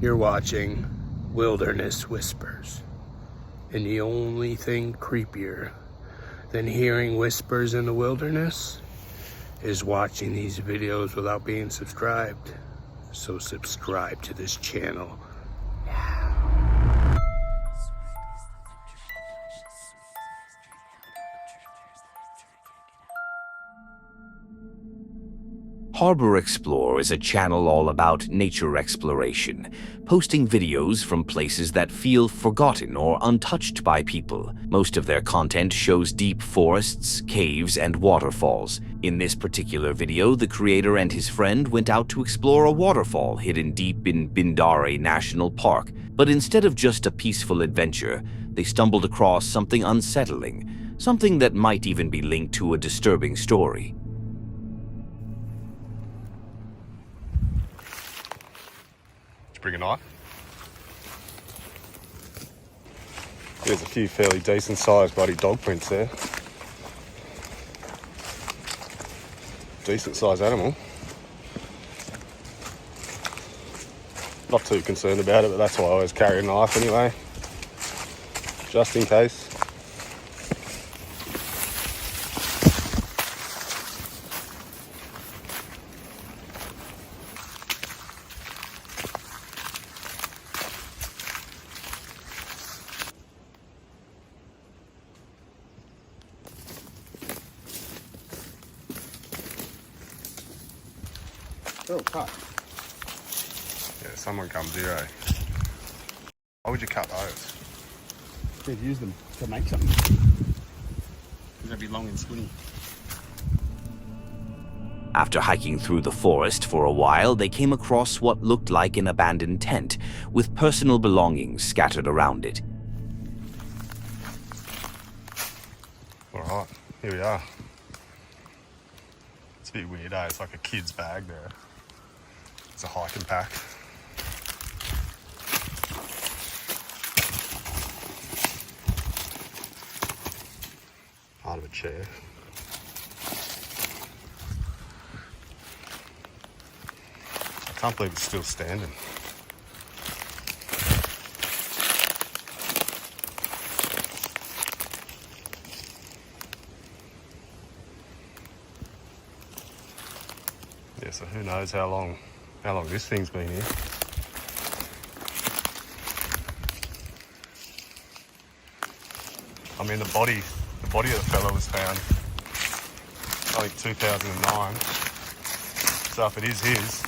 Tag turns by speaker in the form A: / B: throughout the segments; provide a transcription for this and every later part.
A: You're watching Wilderness Whispers. And the only thing creepier than hearing whispers in the wilderness is watching these videos without being subscribed. So subscribe to this channel now.
B: Harbor Explore is a channel all about nature exploration, posting videos from places that feel forgotten or untouched by people. Most of their content shows deep forests, caves, and waterfalls. In this particular video, the creator and his friend went out to explore a waterfall hidden deep in Bindare National Park. But instead of just a peaceful adventure, they stumbled across something unsettling, something that might even be linked to a disturbing story.
C: Bring a knife. There's a few fairly decent sized bloody dog prints there. Decent sized animal. Not too concerned about it, but that's why I always carry a knife anyway. Just in case.
A: They're all cut.
C: Yeah, someone comes here, eh? Why would you cut those?
A: They've used them to make something. Because they'd be long and skinny.
B: After hiking through the forest for a while, they came across what looked like an abandoned tent with personal belongings scattered around it.
C: Alright, here we are. It's a bit weird, eh? It's like a kid's bag there. It's a hiking pack. Part of a chair. I can't believe it's still standing. Yeah, so who knows how long this thing's been here. I mean, the body of the fella was found, I think, 2009. So if it is his,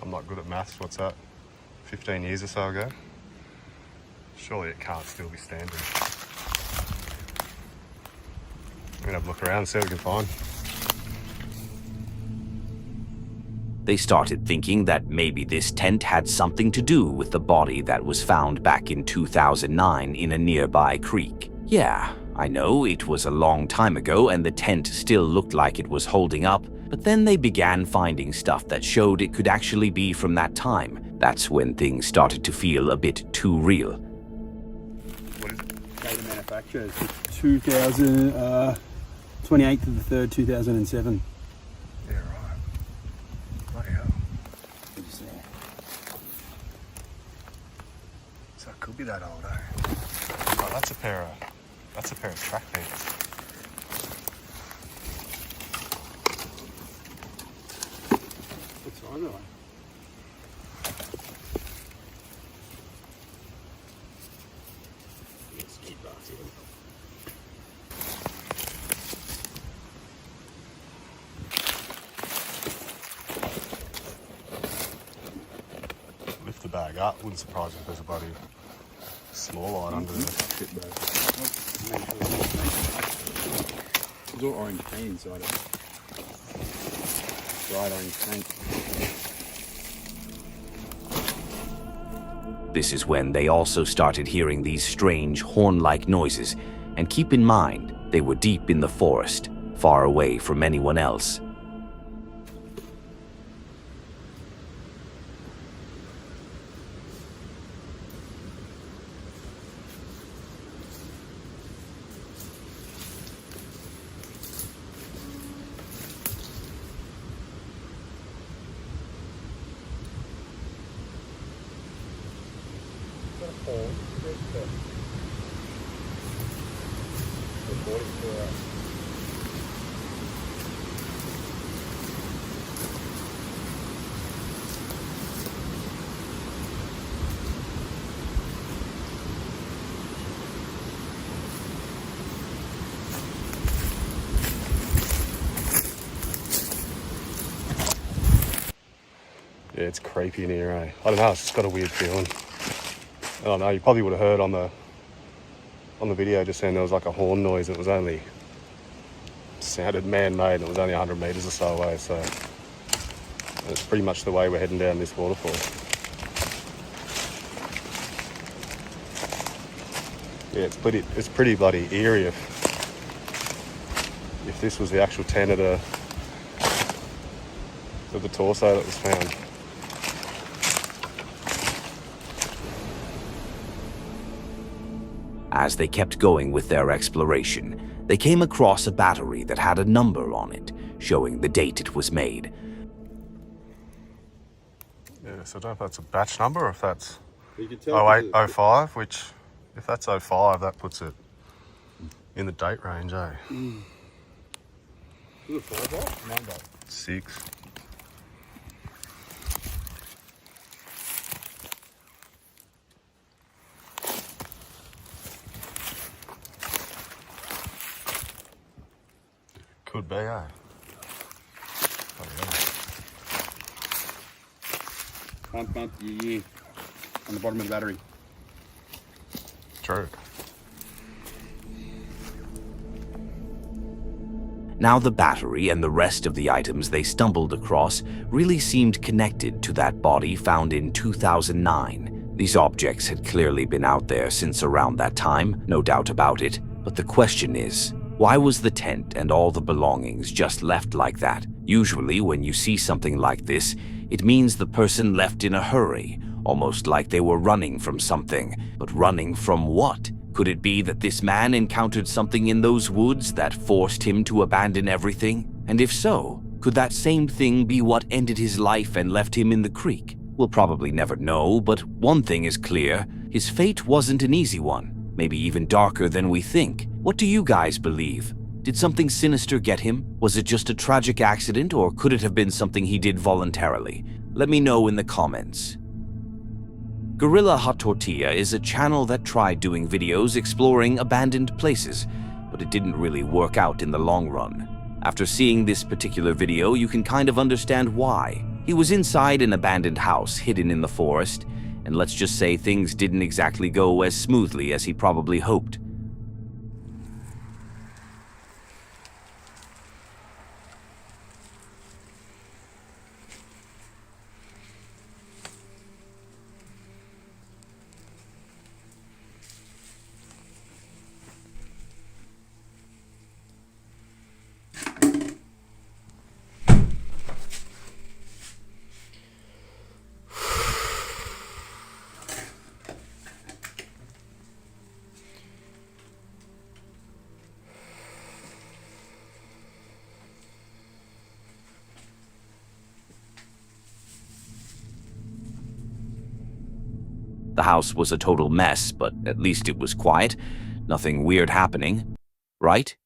C: I'm not good at maths, what's that? 15 years or so ago? Surely it can't still be standing. We're gonna have a look around and see what we can find.
B: They started thinking that maybe this tent had something to do with the body that was found back in 2009 in a nearby creek. Yeah, I know it was a long time ago and the tent still looked like it was holding up, but then they began finding stuff that showed it could actually be from that time. That's when things started to feel a bit too real.
C: What is it?
A: Date of manufacture is 28th of the 3rd, 2007.
C: Yeah, right. Bloody hell. So it could be that old, eh? Oh, that's a pair of track pants.
A: What size are they? Yes, keep that here.
C: Lift the bag up. Wouldn't surprise me if there's a bloody small light under there.
A: There's all orange paint inside it. Bright orange paint.
B: This is when they also started hearing these strange horn-like noises, and keep in mind, they were deep in the forest, far away from anyone else.
C: horn. Recording for us. Yeah, it's creepy in here, eh? I don't know, it's just got a weird feeling. I don't know, you probably would have heard on the video just saying there was like a horn noise. It was only sounded man-made and it was only 100 metres or so away, so it's pretty much the way we're heading down this waterfall. Yeah, it's pretty bloody eerie if this was the actual tenet of the torso that was found.
B: As they kept going with their exploration, they came across a battery that had a number on it, showing the date it was made.
C: Yeah, so I don't know if that's a batch number or if that's
D: You can tell
C: 0805, which, if that's 05, that puts it in the date range, eh?
D: Is it a 4 volt? 9 volt.
C: 6. Could be, eh? Oh, yeah.
D: Month, year on the bottom of the battery.
C: True.
B: Now the battery and the rest of the items they stumbled across really seemed connected to that body found in 2009. These objects had clearly been out there since around that time, no doubt about it. But the question is, why was the tent and all the belongings just left like that? Usually when you see something like this, it means the person left in a hurry, almost like they were running from something. But running from what? Could it be that this man encountered something in those woods that forced him to abandon everything? And if so, could that same thing be what ended his life and left him in the creek? We'll probably never know, but one thing is clear. His fate wasn't an easy one. Maybe even darker than we think. What do you guys believe? Did something sinister get him? Was it just a tragic accident, or could it have been something he did voluntarily? Let me know in the comments. Gorilla Hot Tortilla is a channel that tried doing videos exploring abandoned places, but it didn't really work out in the long run. After seeing this particular video, you can kind of understand why. He was inside an abandoned house hidden in the forest, and let's just say things didn't exactly go as smoothly as he probably hoped. The house was a total mess, but at least it was quiet. Nothing weird happening, right?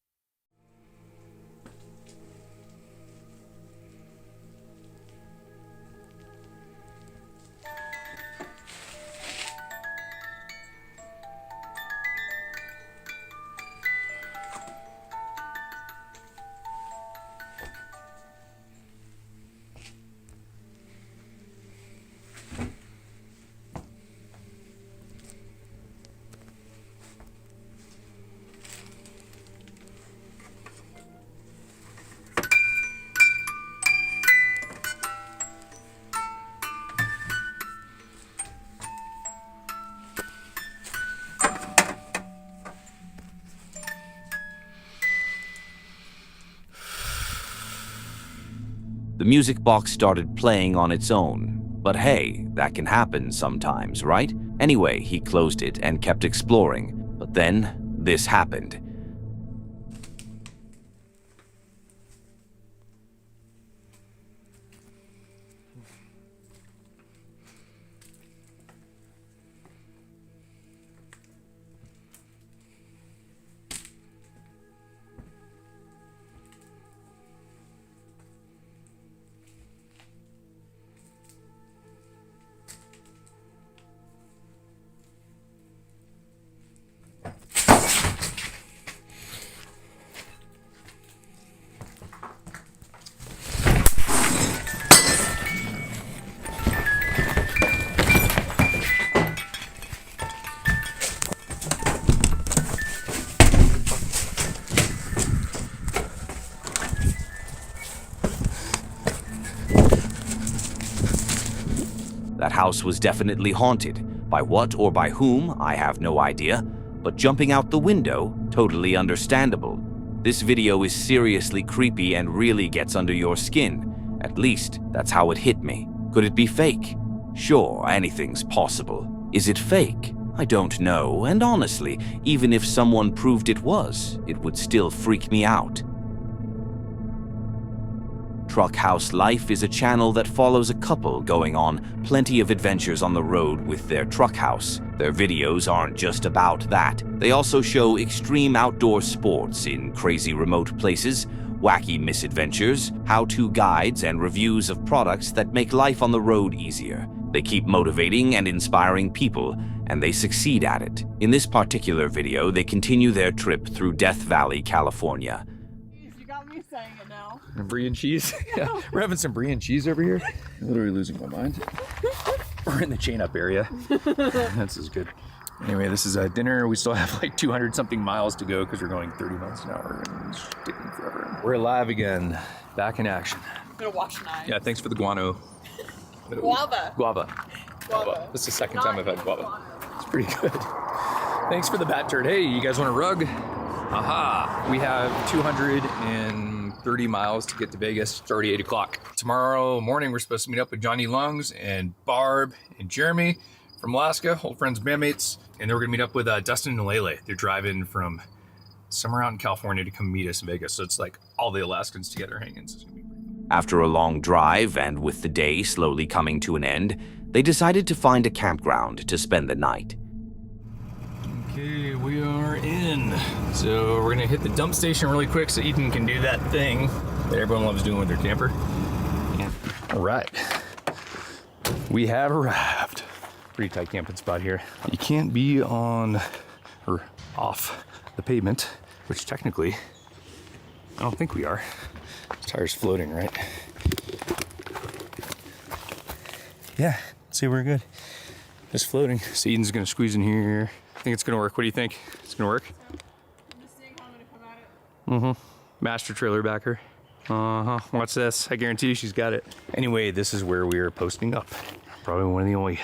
B: The music box started playing on its own. But hey, that can happen sometimes, right? Anyway, he closed it and kept exploring. But then, this happened. That house was definitely haunted. By what or by whom, I have no idea. But jumping out the window, totally understandable. This video is seriously creepy and really gets under your skin. At least, that's how it hit me. Could it be fake? Sure, anything's possible. Is it fake? I don't know, and honestly, even if someone proved it was, it would still freak me out. Truck House Life is a channel that follows a couple going on plenty of adventures on the road with their truck house. Their videos aren't just about that. They also show extreme outdoor sports in crazy remote places, wacky misadventures, how-to guides, and reviews of products that make life on the road easier. They keep motivating and inspiring people, and they succeed at it. In this particular video, they continue their trip through Death Valley, California.
E: You got me saying it now.
F: Brie and cheese? Yeah, we're having some brie and cheese over here. I'm literally losing my mind. We're in the chain up area. This is good. Anyway, this is dinner. We still have like 200 something miles to go because we're going 30 miles an hour and it's taking forever. We're alive again, back in action.
E: I'm gonna wash knives.
F: Yeah, thanks for the guano.
E: Guava.
F: This is the second time I've had guava. It's pretty good. Thanks for the bat turd. Hey, you guys want a rug? Aha! We have 230 miles to get to Vegas. It's already 8 o'clock. Tomorrow morning, we're supposed to meet up with Johnny Lungs and Barb and Jeremy from Alaska, old friends, bandmates. And then we're gonna meet up with Dustin and Lele. They're driving from somewhere out in California to come meet us in Vegas. So it's like all the Alaskans together hanging. So it's gonna be pretty fun.
B: After a long drive, and with the day slowly coming to an end, they decided to find a campground to spend the night.
F: Okay, we are in. So we're gonna hit the dump station really quick so Ethan can do that thing that everyone loves doing with their camper. Yeah. All right, we have arrived. Pretty tight camping spot here. You can't be on or off the pavement, which technically, I don't think we are. This tire's floating, right? Yeah, see, we're good. Just floating. So Eden's gonna squeeze in here. I think it's gonna work. What do you think? It's gonna work?
E: I'm just seeing how I'm gonna come at it.
F: Master trailer backer. Watch this. I guarantee you she's got it. Anyway, this is where we are posting up. Probably one of the only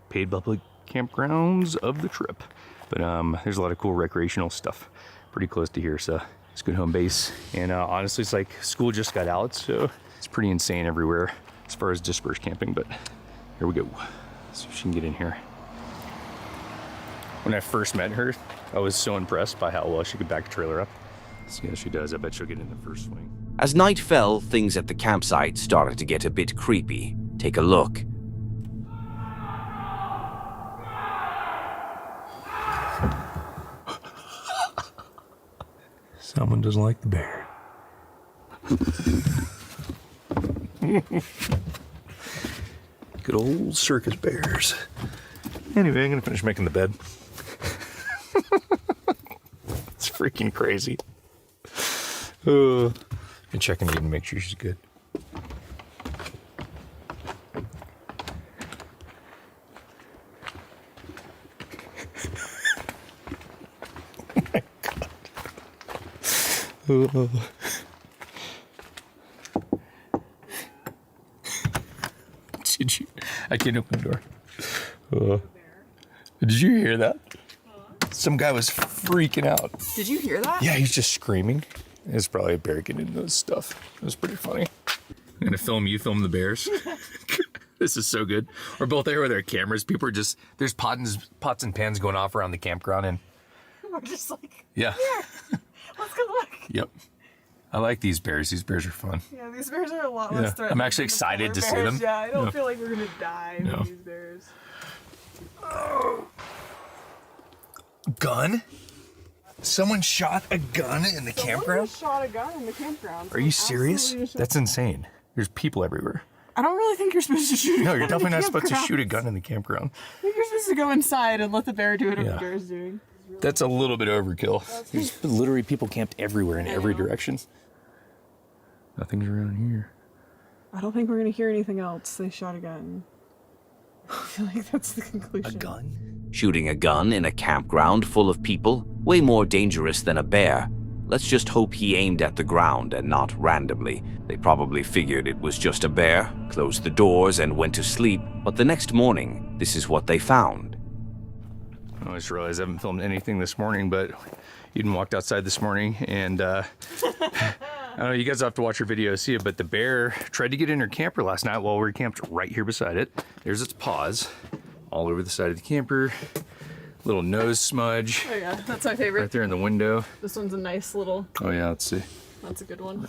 F: paid public campgrounds of the trip. But there's a lot of cool recreational stuff pretty close to here, so it's a good home base. And honestly, it's like school just got out, so it's pretty insane everywhere as far as dispersed camping, but here we go. So she can get in here. When I first met her, I was so impressed by how well she could back a trailer up. See how she does. I bet she'll get in the first swing.
B: As night fell, things at the campsite started to get a bit creepy. Take a look.
F: Someone doesn't like the bear. Good old circus bears. Anyway, I'm gonna finish making the bed. It's freaking crazy. And checking Eden to make sure she's good. Oh my God. Did you? I can't open the door. Did you hear that? Some guy was freaking out.
E: Did you hear that?
F: Yeah, he's just screaming. It's probably a bear getting into this stuff. It was pretty funny. I'm gonna film you film the bears. This is so good. We're both there with our cameras. People are just, there's pots and pans going off around the campground, and
E: We're just like,
F: yeah.
E: let's go look.
F: Yep. I like these bears. These bears are fun.
E: Yeah, these bears are a lot
F: Yeah.
E: less threatening.
F: I'm actually
E: than the
F: excited to
E: polar
F: see
E: bears.
F: them.
E: Yeah, I don't
F: Yeah.
E: feel like we're gonna die
F: No.
E: from these bears.
F: Gun? Someone shot a gun in the campground?
E: Someone shot a gun in the campground.
F: Are you serious? That's insane. There's people everywhere.
E: I don't really think you're supposed to shoot a
F: No,
E: gun
F: you're
E: in the
F: definitely not supposed to
E: campground.
F: shoot a gun in the campground.
E: I think you're supposed to go inside and let the bear do whatever
F: Yeah.
E: the bear's doing.
F: That's a little bit overkill. There's literally people camped everywhere in every direction. Nothing's around here.
E: I don't think we're gonna hear anything else. They shot a gun. I feel like that's the conclusion.
F: A gun?
B: Shooting a gun in a campground full of people? Way more dangerous than a bear. Let's just hope he aimed at the ground and not randomly. They probably figured it was just a bear, closed the doors, and went to sleep. But the next morning, this is what they found.
F: I just realized I haven't filmed anything this morning, but Eden walked outside this morning and I don't know, you guys have to watch your video to see it, but the bear tried to get in her camper last night while we were camped right here beside it. There's its paws all over the side of the camper. Little nose smudge.
E: Oh yeah, that's my favorite.
F: Right there in the window.
E: This one's a nice little.
F: Oh yeah, let's see.
E: That's a good one.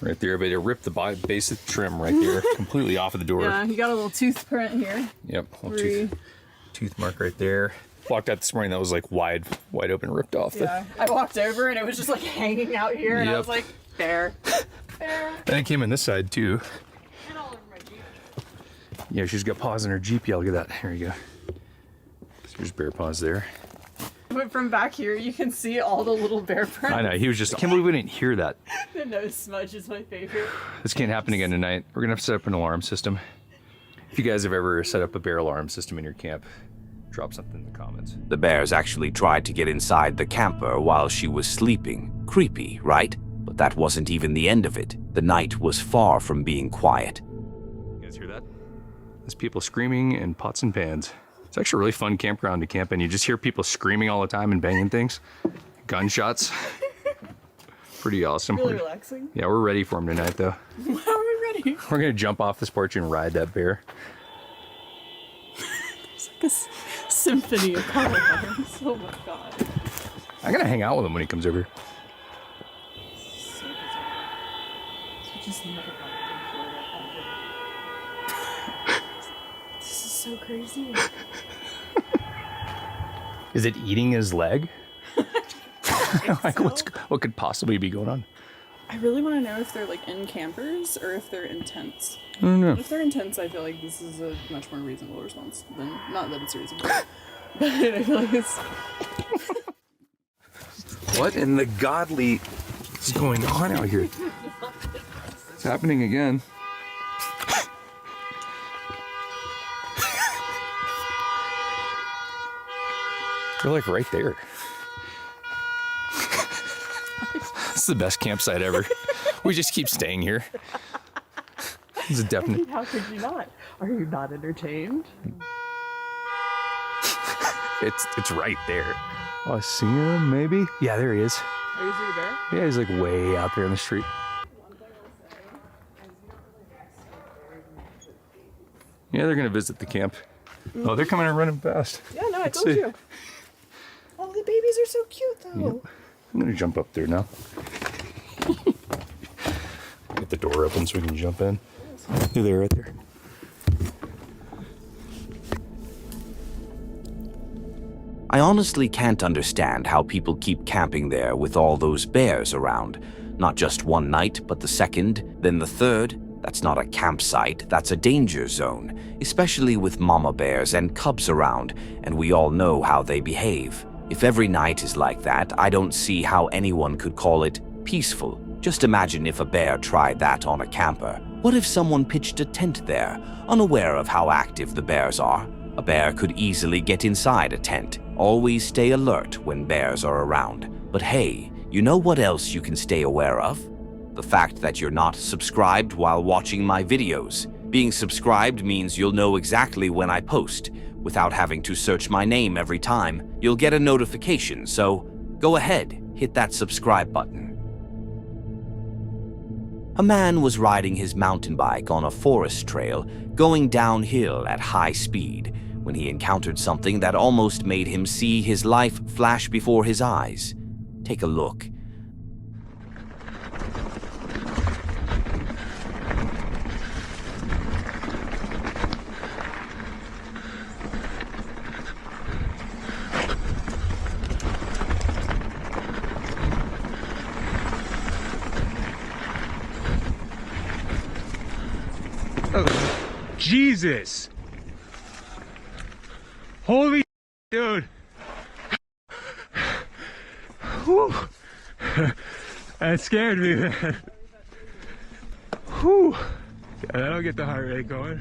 F: Right there, but it ripped the base of the trim right there, completely off of the door.
E: Yeah, you got a little tooth print here.
F: Yep, little tooth mark right there. Walked out this morning, that was like wide open, ripped off.
E: Yeah, I walked over and it was just like hanging out here, and I was like, bear, bear.
F: And it came in this side too.
E: And all over my Jeep.
F: Yeah, she's got paws in her Jeep. Yeah, look at that. Here you go. There's bear paws there.
E: But from back here, you can see all the little bear prints.
F: I know, he was just, I can't believe we didn't hear that.
E: The nose smudge is my favorite.
F: This can't happen again tonight. We're gonna have to set up an alarm system. If you guys have ever set up a bear alarm system in your camp, drop something in the comments.
B: The bears actually tried to get inside the camper while she was sleeping. Creepy, right? But that wasn't even the end of it. The night was far from being quiet.
F: You guys hear that? There's people screaming and pots and pans. It's actually a really fun campground to camp in. You just hear people screaming all the time and banging things. Gunshots. Pretty awesome.
E: Really relaxing.
F: Yeah, we're ready for them tonight though.
E: Are we ready?
F: We're gonna jump off this porch and ride that bear.
E: It's like a symphony of colors. Oh my god.
F: I'm gonna hang out with him when he comes over.
E: So bizarre. So just never got in Florida ever. This is so crazy.
F: Is it eating his leg? Like what could possibly be going on?
E: I really want to know if they're like in campers or if they're in tents.
F: I don't know.
E: If they're in tents, I feel like this is a much more reasonable response than, not that it's reasonable, but I feel like it's.
F: What in the godly is going on out here? It's happening again. They're like right there. This is the best campsite ever. We just keep staying here. It's a definite.
E: How could you not? Are you not entertained?
F: It's right there. Oh, I see him, maybe? Yeah, there he is.
E: Are you seeing a bear?
F: Yeah, he's like way out there in the street. Yeah, they're gonna visit the camp. Oh, they're coming and running fast.
E: Yeah, no, I told you. Oh, the babies are so cute, though.
F: Yep. I'm gonna jump up there now. Get the door open so we can jump in. They're there, right there.
B: I honestly can't understand how people keep camping there with all those bears around. Not just one night, but the second, then the third. That's not a campsite, that's a danger zone, especially with mama bears and cubs around, and we all know how they behave. If every night is like that, I don't see how anyone could call it peaceful. Just imagine if a bear tried that on a camper. What if someone pitched a tent there, unaware of how active the bears are? A bear could easily get inside a tent. Always stay alert when bears are around. But hey, you know what else you can stay aware of? The fact that you're not subscribed while watching my videos. Being subscribed means you'll know exactly when I post. Without having to search my name every time, you'll get a notification, so go ahead, hit that subscribe button. A man was riding his mountain bike on a forest trail, going downhill at high speed, when he encountered something that almost made him see his life flash before his eyes. Take a look.
A: Jesus! Holy dude! Whew. That scared me, man. Whew. That'll get the heart rate going.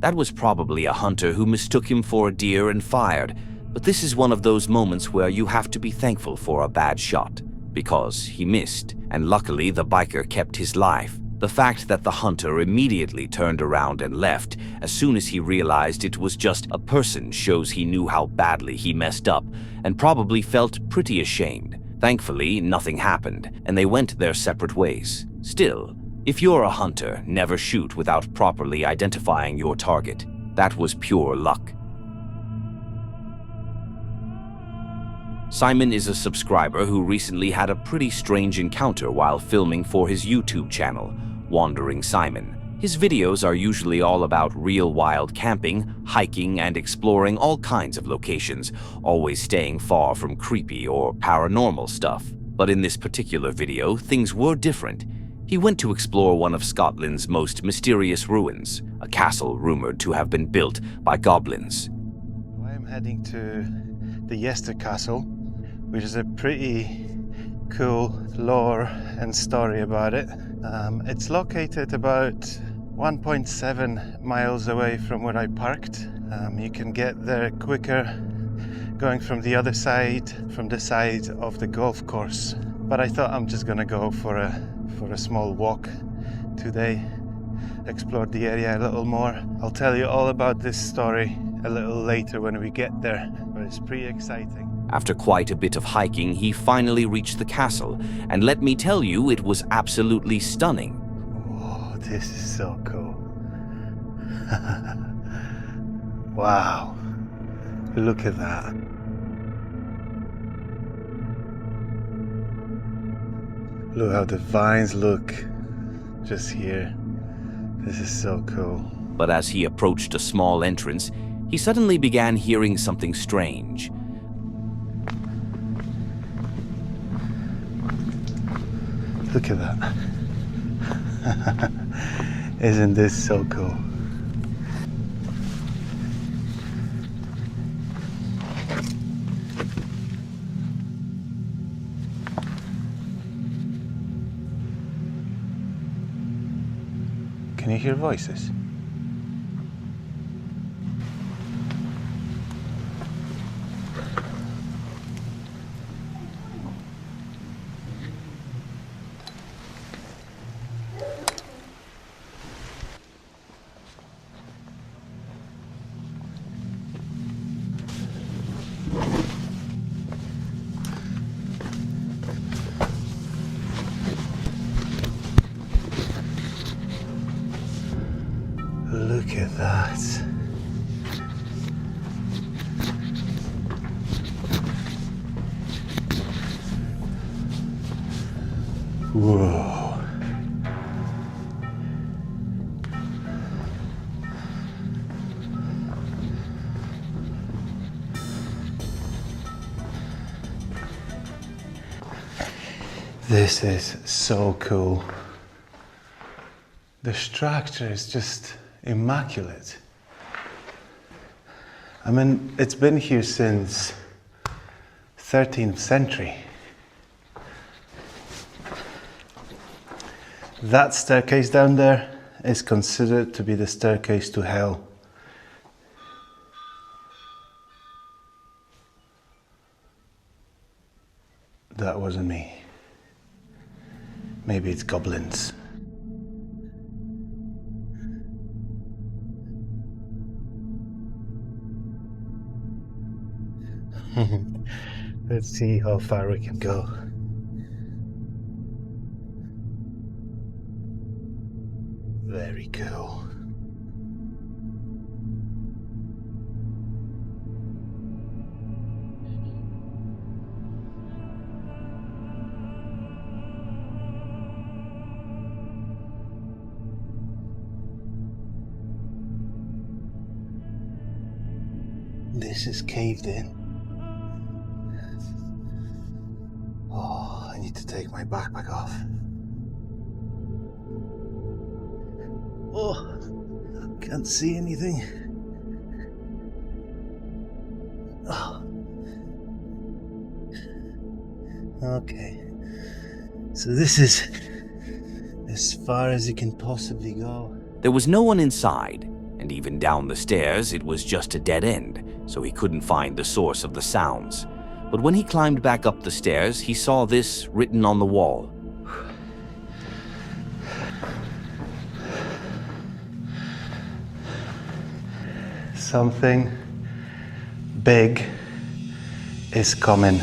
B: That was probably a hunter who mistook him for a deer and fired, but this is one of those moments where you have to be thankful for a bad shot. because he missed, and luckily the biker kept his life. The fact that the hunter immediately turned around and left as soon as he realized it was just a person shows he knew how badly he messed up and probably felt pretty ashamed. Thankfully, nothing happened, and they went their separate ways. Still, if you're a hunter, never shoot without properly identifying your target. That was pure luck. Simon is a subscriber who recently had a pretty strange encounter while filming for his YouTube channel, Wandering Simon. His videos are usually all about real wild camping, hiking, and exploring all kinds of locations, always staying far from creepy or paranormal stuff. But in this particular video, things were different. He went to explore one of Scotland's most mysterious ruins, a castle rumored to have been built by goblins.
G: I'm heading to the Yester Castle, which is a pretty cool lore and story about it. It's located about 1.7 miles away from where I parked. You can get there quicker going from the other side, from the side of the golf course. But I thought I'm just gonna go for a small walk today, explore the area a little more. I'll tell you all about this story a little later when we get there, but it's pretty exciting.
B: After quite a bit of hiking, he finally reached the castle, and let me tell you, it was absolutely stunning.
G: Oh, this is so cool. Wow, look at that. Look how the vines look just here. This is so cool.
B: But as he approached a small entrance, he suddenly began hearing something strange.
G: Look at that. Isn't this so cool? Can you hear voices? Look at that. Whoa. This is so cool. The structure is just immaculate. I mean, it's been here since 13th century. That staircase down there is considered to be the staircase to hell. That wasn't me. Maybe it's goblins. Let's see how far we can go. Very cool. This is caved in. Oh, I need to take my backpack off. Oh, can't see anything. Oh. Okay. So this is as far as you can possibly go.
B: There was no one inside, and even down the stairs it was just a dead end, so he couldn't find the source of the sounds. But when he climbed back up the stairs, he saw this written on the wall.
G: Something big is coming.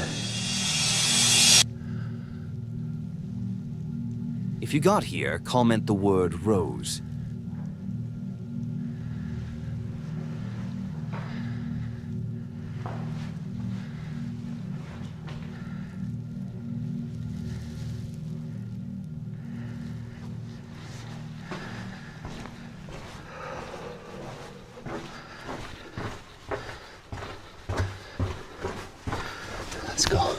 B: If you got here, comment the word Rose.
G: Let's go.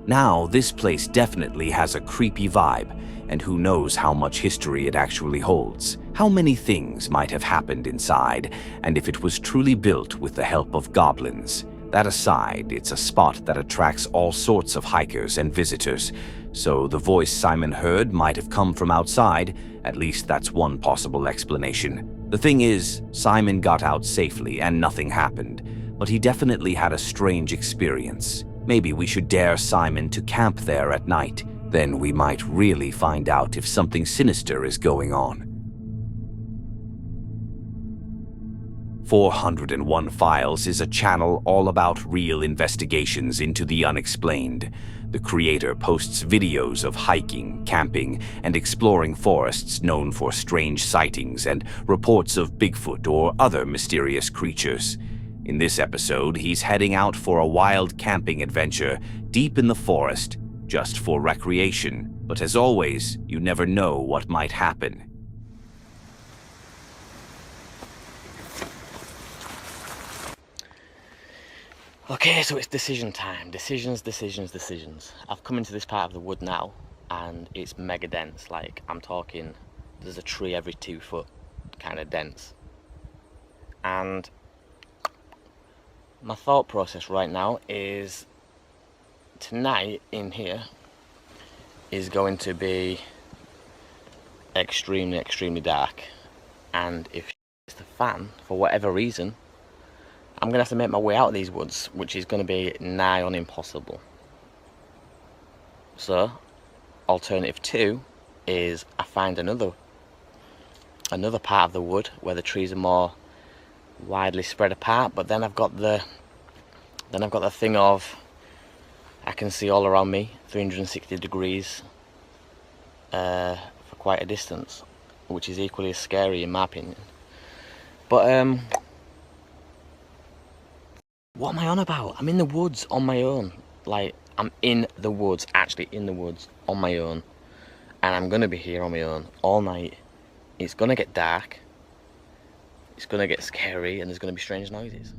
B: Now, this place definitely has a creepy vibe, and who knows how much history it actually holds. How many things might have happened inside, and if it was truly built with the help of goblins. That aside, it's a spot that attracts all sorts of hikers and visitors, so the voice Simon heard might have come from outside. At least that's one possible explanation. The thing is, Simon got out safely and nothing happened, but he definitely had a strange experience. Maybe we should dare Simon to camp there at night. Then we might really find out if something sinister is going on. 401 Files is a channel all about real investigations into the unexplained. The creator posts videos of hiking, camping, and exploring forests known for strange sightings and reports of Bigfoot or other mysterious creatures. In this episode, he's heading out for a wild camping adventure deep in the forest, just for recreation. But as always, you never know what might happen.
H: Okay, so it's decision time. Decisions. I've come into this part of the wood now, and it's mega dense. Like, I'm talking, there's a tree every 2 foot, kind of dense. And my thought process right now is tonight in here is going to be extremely dark, and if it's the fan for whatever reason, I'm gonna have to make my way out of these woods, which is gonna be nigh on impossible. So alternative 2 is I find another part of the wood where the trees are more widely spread apart, but then I've got the thing of I can see all around me 360 degrees for quite a distance, which is equally as scary in my opinion. But what am I on about? I'm in the woods on my own. Like, I'm in the woods, actually in the woods on my own, and I'm gonna be here on my own all night. It's gonna get dark, it's gonna get scary, and there's gonna be strange noises.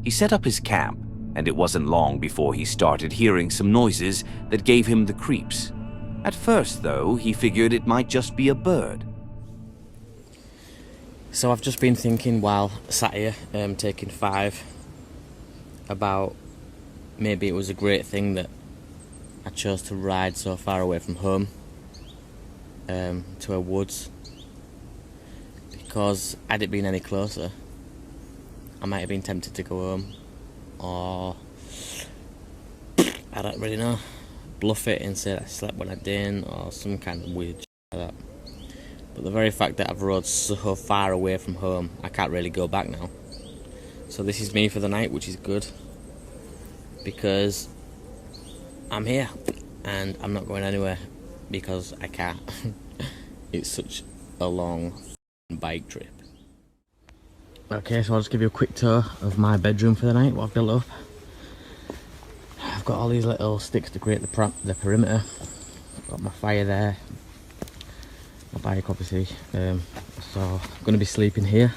B: He set up his camp, and it wasn't long before he started hearing some noises that gave him the creeps. At first, though, he figured it might just be a bird.
H: So I've just been thinking while sat here taking 5 about maybe it was a great thing that I chose to ride so far away from home to a woods, because had it been any closer I might have been tempted to go home, or I don't really know, bluff it and say I slept when I didn't, or some kind of weird shit like that. But the very fact that I've rode so far away from home, I can't really go back now. So this is me for the night, which is good, because I'm here and I'm not going anywhere because I can't. It's such a long bike trip. Okay, so I'll just give you a quick tour of my bedroom for the night, what I've built up. I've got all these little sticks to create the perimeter. Got my fire there, my bike obviously. So I'm going to be sleeping here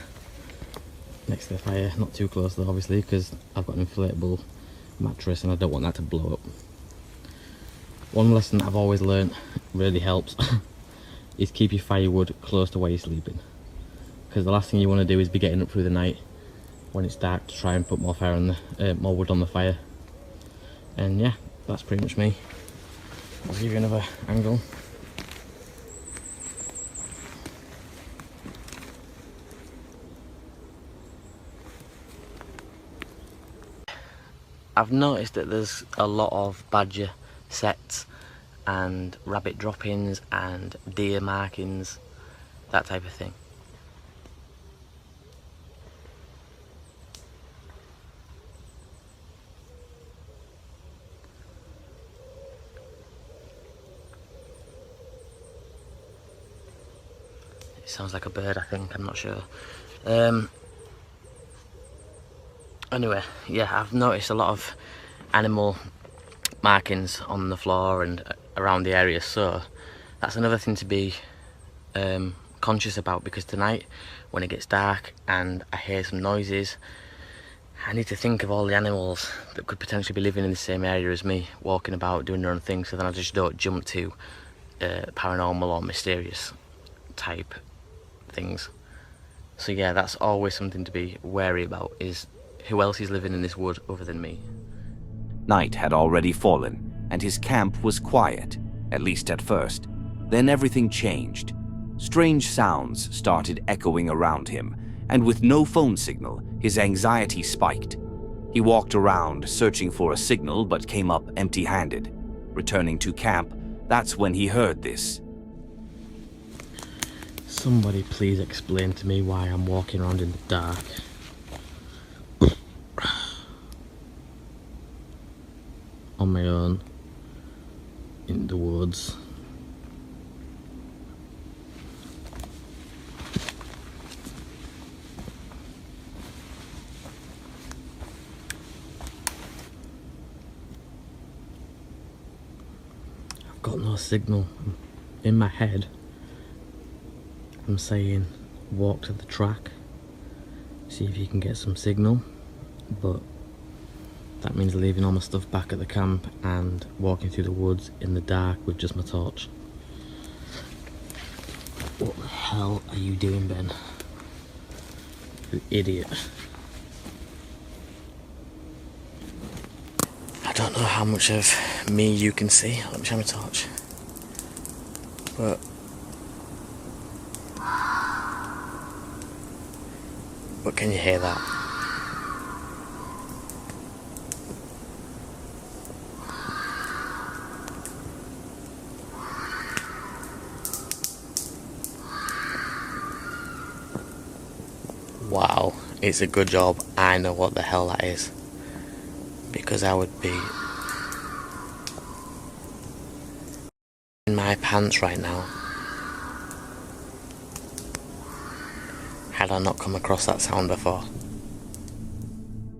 H: next to the fire, not too close though obviously, because I've got an inflatable mattress and I don't want that to blow up. One lesson that I've always learnt really helps is keep your firewood close to where you're sleeping, because the last thing you want to do is be getting up through the night when it's dark to try and put more more wood on the fire. And yeah, that's pretty much me. I'll give you another angle. I've noticed that there's a lot of badger sets and rabbit drop-ins and deer markings, that type of thing. It sounds like a bird, I think, I'm not sure. Anyway, yeah, I've noticed a lot of animal markings on the floor and around the area, so that's another thing to be conscious about, because tonight when it gets dark and I hear some noises, I need to think of all the animals that could potentially be living in the same area as me, walking about, doing their own thing, so then I just don't jump to paranormal or mysterious type things. So yeah, that's always something to be wary about, is who else is living in this wood other than me.
B: Night had already fallen, and his camp was quiet, at least at first. Then everything changed. Strange sounds started echoing around him, and with no phone signal, his anxiety spiked. He walked around, searching for a signal, but came up empty-handed. Returning to camp, that's when he heard this.
H: Somebody please explain to me why I'm walking around in the dark. On my own, in the woods. I've got no signal. In my head, I'm saying walk to the track, see if you can get some signal, but that means leaving all my stuff back at the camp and walking through the woods in the dark with just my torch. What the hell are you doing, Ben? You idiot. I don't know how much of me you can see. Let me show my torch. But can you hear that? Wow, it's a good job I know what the hell that is, because I would be in my pants right now had I not come across that sound before.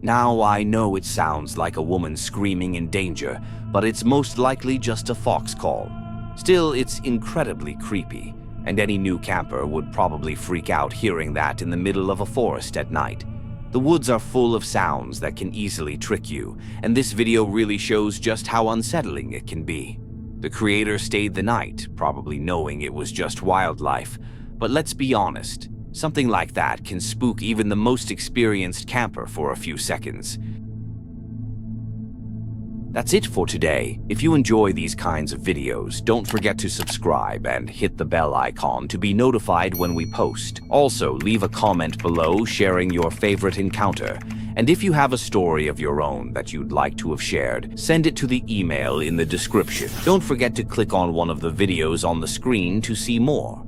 B: Now I know it sounds like a woman screaming in danger, but it's most likely just a fox call. Still, it's incredibly creepy, and any new camper would probably freak out hearing that in the middle of a forest at night. The woods are full of sounds that can easily trick you, and this video really shows just how unsettling it can be. The creator stayed the night, probably knowing it was just wildlife, but let's be honest, something like that can spook even the most experienced camper for a few seconds. That's it for today. If you enjoy these kinds of videos, don't forget to subscribe and hit the bell icon to be notified when we post. Also, leave a comment below sharing your favorite encounter. And if you have a story of your own that you'd like to have shared, send it to the email in the description. Don't forget to click on one of the videos on the screen to see more.